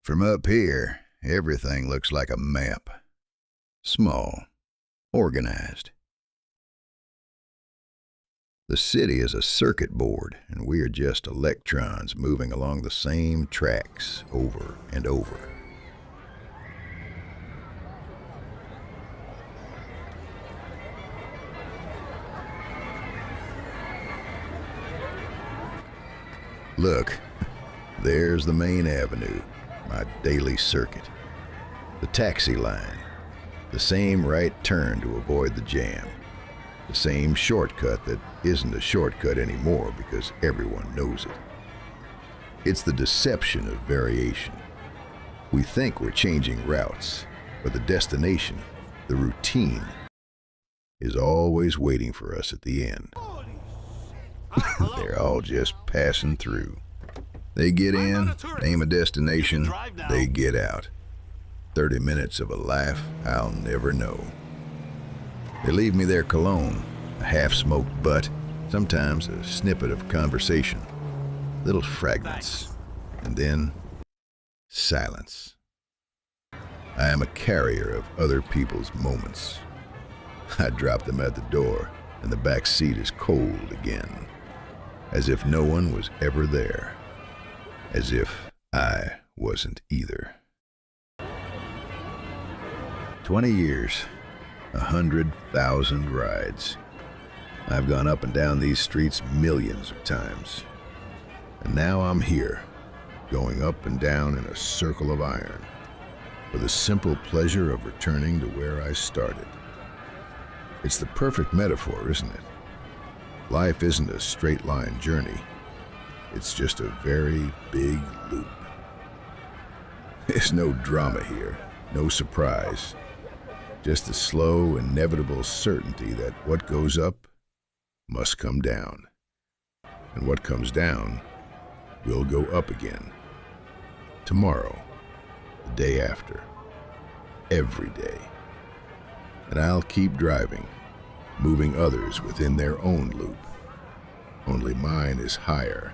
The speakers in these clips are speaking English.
From up here, everything looks like a map. Small, organized. The city is a circuit board, and we are just electrons moving along the same tracks over and over. Look, there's the main avenue, my daily circuit. The taxi line, the same right turn to avoid the jam. The same shortcut that isn't a shortcut anymore because everyone knows it. It's the deception of variation. We think we're changing routes, but the destination, the routine, is always waiting for us at the end. They're all just passing through. They get in, name a destination, they get out. 30 minutes of a life I'll never know. They leave me their cologne, a half-smoked butt, sometimes a snippet of conversation, little fragments, and then silence. I am a carrier of other people's moments. I drop them at the door, and the back seat is cold again, as if no one was ever there, as if I wasn't either. 20 years, 100,000 rides. I've gone up and down these streets millions of times. And now I'm here, going up and down in a circle of iron, for the simple pleasure of returning to where I started. It's the perfect metaphor, isn't it? Life isn't a straight line journey. It's just a very big loop. There's no drama here, no surprise. Just the slow, inevitable certainty that what goes up must come down. And what comes down will go up again. Tomorrow, the day after, every day. And I'll keep driving, moving others within their own loop. Only mine is higher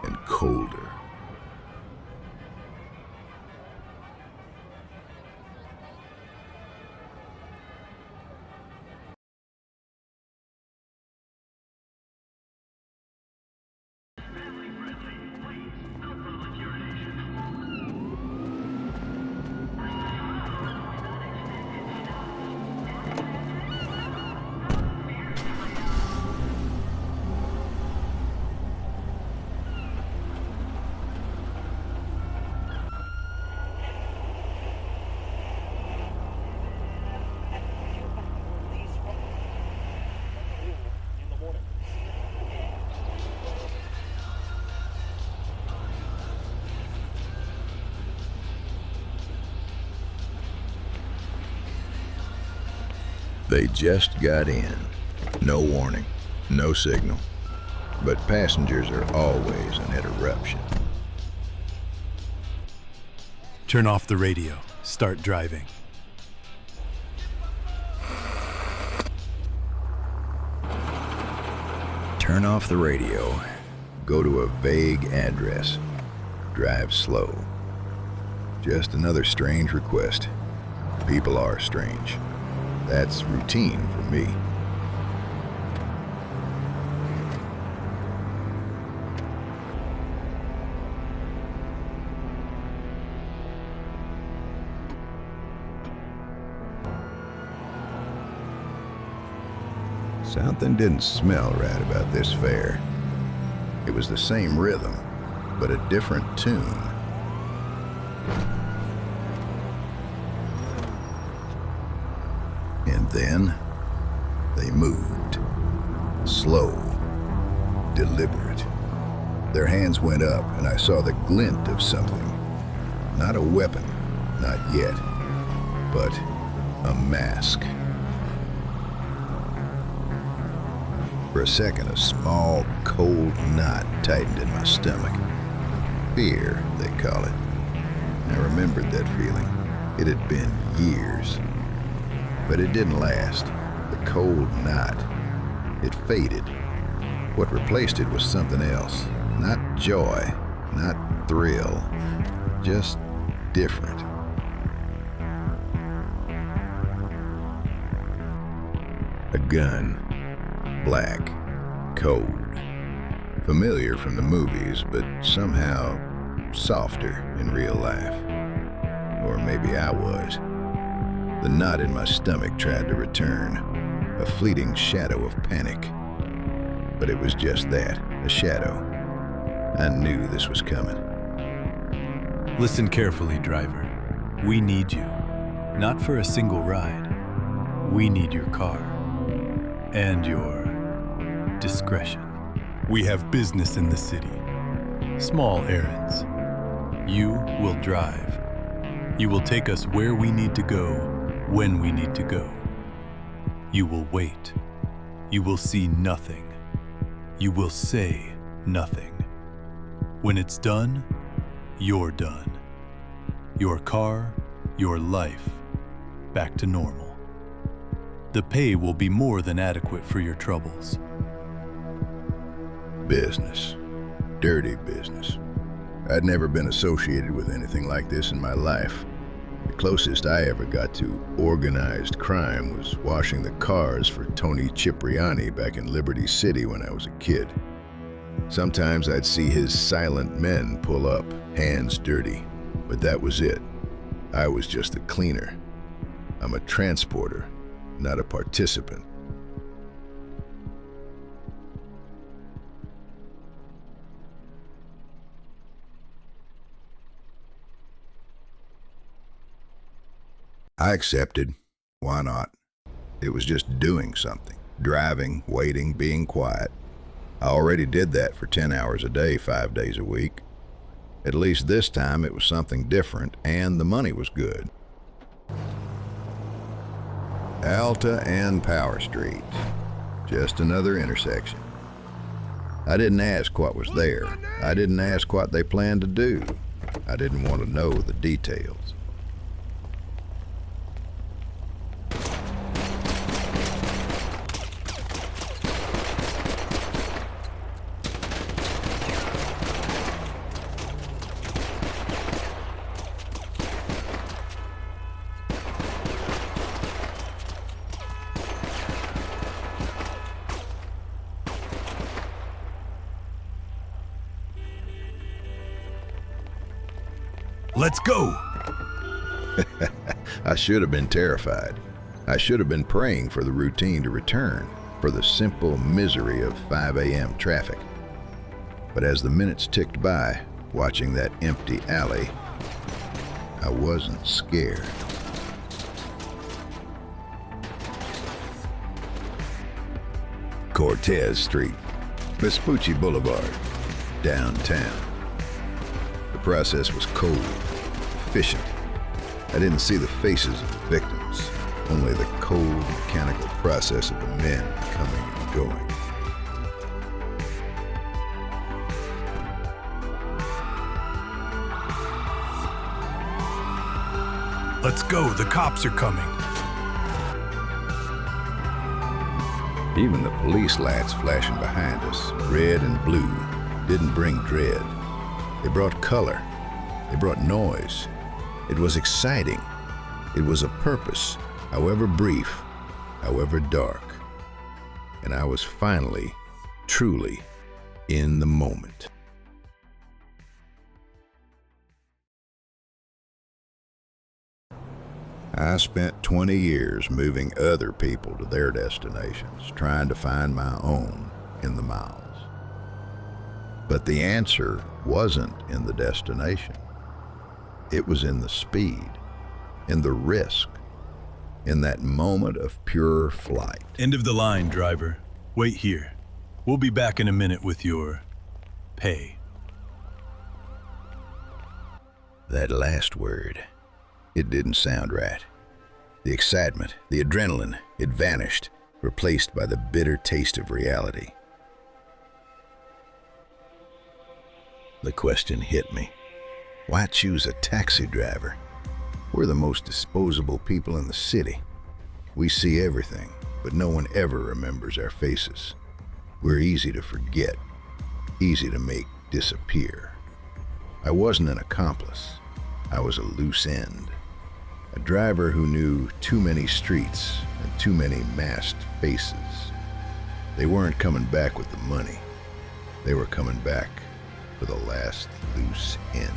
and colder. They just got in. No warning, no signal. But passengers are always an interruption. Turn off the radio. Start driving. Turn off the radio. Go to a vague address. Drive slow. Just another strange request. People are strange. That's routine for me. Something didn't smell right about this fare. It was the same rhythm, but a different tune. And then they moved. Slow, deliberate. Their hands went up, and I saw the glint of something. Not a weapon, not yet, but a mask. For a second, a small, cold knot tightened in my stomach. Fear, they call it. I remembered that feeling. It had been years. But it didn't last. The cold knot. It faded. What replaced it was something else. Not joy, not thrill. just different. A gun, black, cold, familiar from the movies, but somehow softer in real life. Or maybe I was. The knot in my stomach tried to return, a fleeting shadow of panic. But it was just that, a shadow. I knew this was coming. Listen carefully, driver. We need you. Not for a single ride. We need your car. And your discretion. We have business in the city. Small errands. You will drive. You will take us where we need to go, when we need to go. You will wait. You will see nothing. You will say nothing. When it's done, you're done. Your car, your life, back to normal. The pay will be more than adequate for your troubles. Business. Dirty business. I'd never been associated with anything like this in my life. The closest I ever got to organized crime was washing the cars for Tony Cipriani back in Liberty City when I was a kid. Sometimes I'd see his silent men pull up, hands dirty, but that was it. I was just a cleaner. I'm a transporter, not a participant. I accepted. Why not? It was just doing something. Driving, waiting, being quiet. I already did that for 10 hours a day, 5 days a week. At least this time it was something different, and the money was good. Alta and Power Street. Just another intersection. I didn't ask what was there. I didn't ask what they planned to do. I didn't want to know the details. Let's go! I should have been terrified. I should have been praying for the routine to return, for the simple misery of 5 a.m. traffic. But as the minutes ticked by, watching that empty alley, I wasn't scared. Cortez Street, Vespucci Boulevard, downtown. The process was cold, efficient. I didn't see the faces of the victims, only the cold, mechanical process of the men coming and going. Let's go, the cops are coming. Even the police lights flashing behind us, red and blue, didn't bring dread. They brought color. They brought noise. It was exciting. It was a purpose, however brief, however dark. And I was finally, truly, in the moment. I spent 20 years moving other people to their destinations, trying to find my own in the miles. But the answer wasn't in the destination. It was in the speed, in the risk, in that moment of pure flight. End of the line, driver. Wait here. We'll be back in a minute with your pay. That last word, it didn't sound right. The excitement, the adrenaline, it vanished, replaced by the bitter taste of reality. The question hit me. Why choose a taxi driver? We're the most disposable people in the city. We see everything, but no one ever remembers our faces. We're easy to forget, easy to make disappear. I wasn't an accomplice. I was a loose end. A driver who knew too many streets and too many masked faces. They weren't coming back with the money. They were coming back for the last loose end.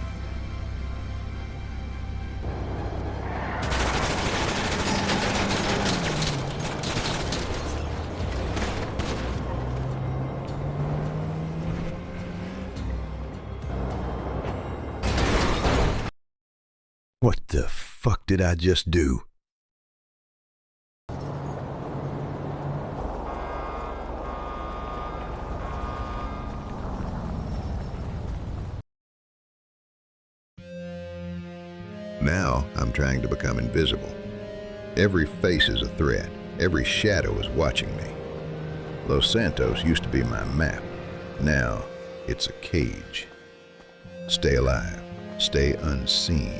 What the fuck did I just do? Now I'm trying to become invisible. Every face is a threat. Every shadow is watching me. Los Santos used to be my map. Now it's a cage. Stay alive. Stay unseen.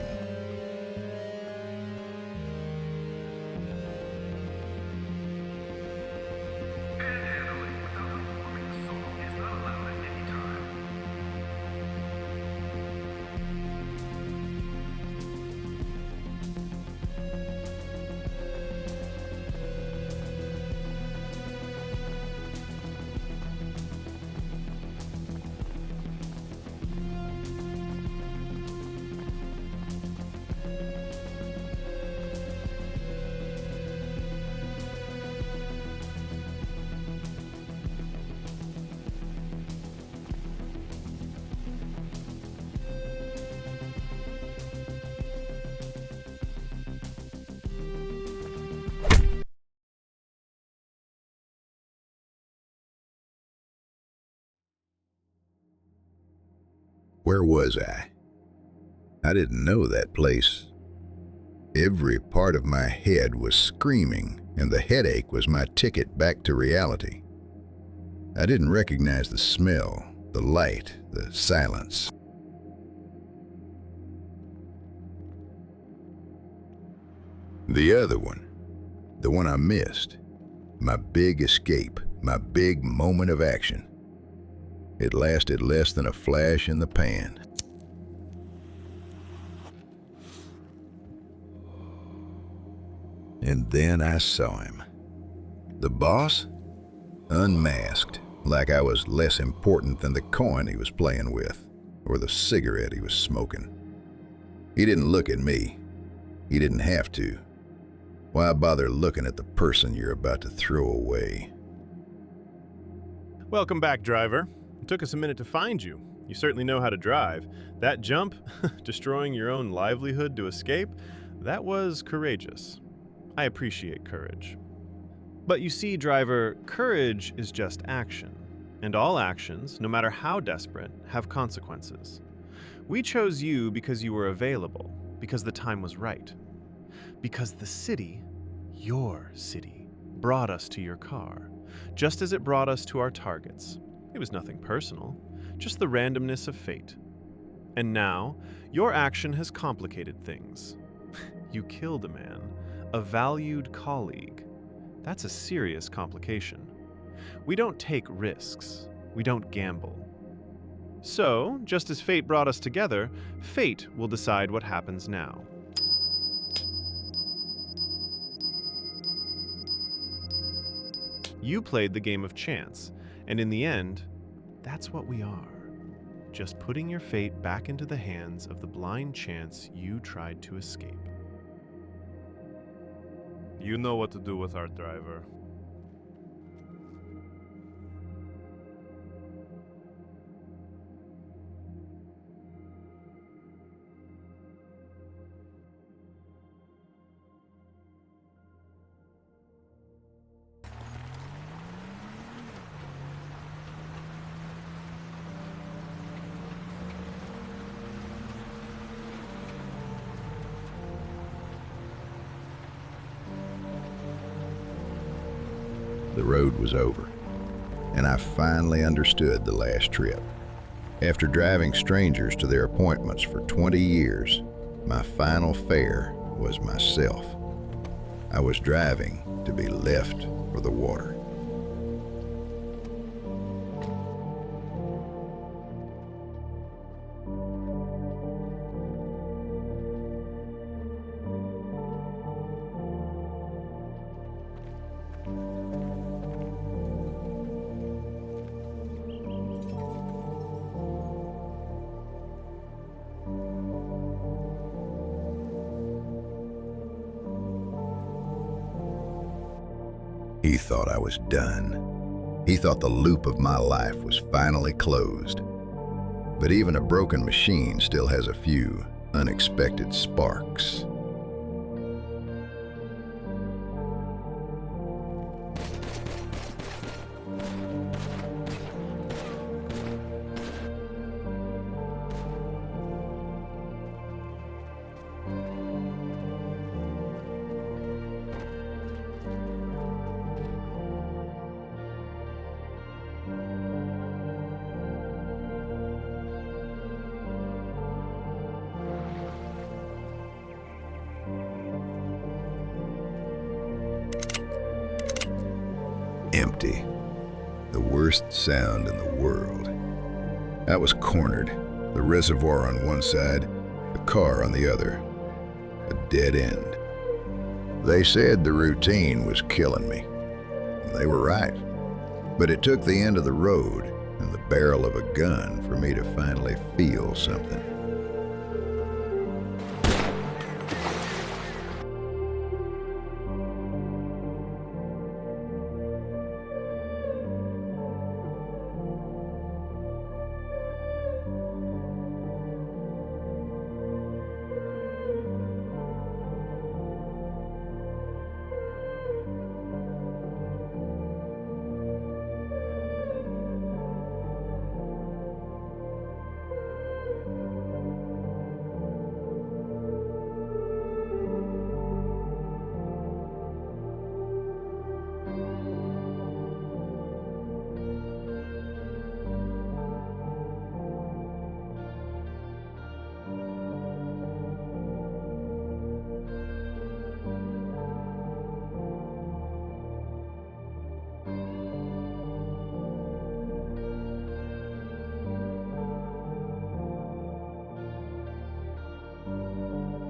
Where was I? I didn't know that place. Every part of my head was screaming, and the headache was my ticket back to reality. I didn't recognize the smell, the light, the silence. The other one, the one I missed, my big escape, my big moment of action. It lasted less than a flash in the pan. And then I saw him. The boss? Unmasked, like I was less important than the coin he was playing with, or the cigarette he was smoking. He didn't look at me. He didn't have to. Why bother looking at the person you're about to throw away? Welcome back, driver. It took us a minute to find you. You certainly know how to drive. That jump, destroying your own livelihood to escape, that was courageous. I appreciate courage. But you see, driver, courage is just action. And all actions, no matter how desperate, have consequences. We chose you because you were available, because the time was right. Because the city, your city, brought us to your car, just as it brought us to our targets. It was nothing personal, just the randomness of fate. And now, your action has complicated things. You killed a man, a valued colleague. That's a serious complication. We don't take risks. We don't gamble. So, just as fate brought us together, fate will decide what happens now. You played the game of chance, and in the end, that's what we are. Just putting your fate back into the hands of the blind chance you tried to escape. You know what to do with our driver. The road was over, and I finally understood the last trip. After driving strangers to their appointments for 20 years, my final fare was myself. I was driving to be left for the water. He thought I was done. He thought the loop of my life was finally closed. But even a broken machine still has a few unexpected sparks. Empty. The worst sound in the world. I was cornered. The reservoir on one side, the car on the other. A dead end. They said the routine was killing me. They were right. But it took the end of the road and the barrel of a gun for me to finally feel something.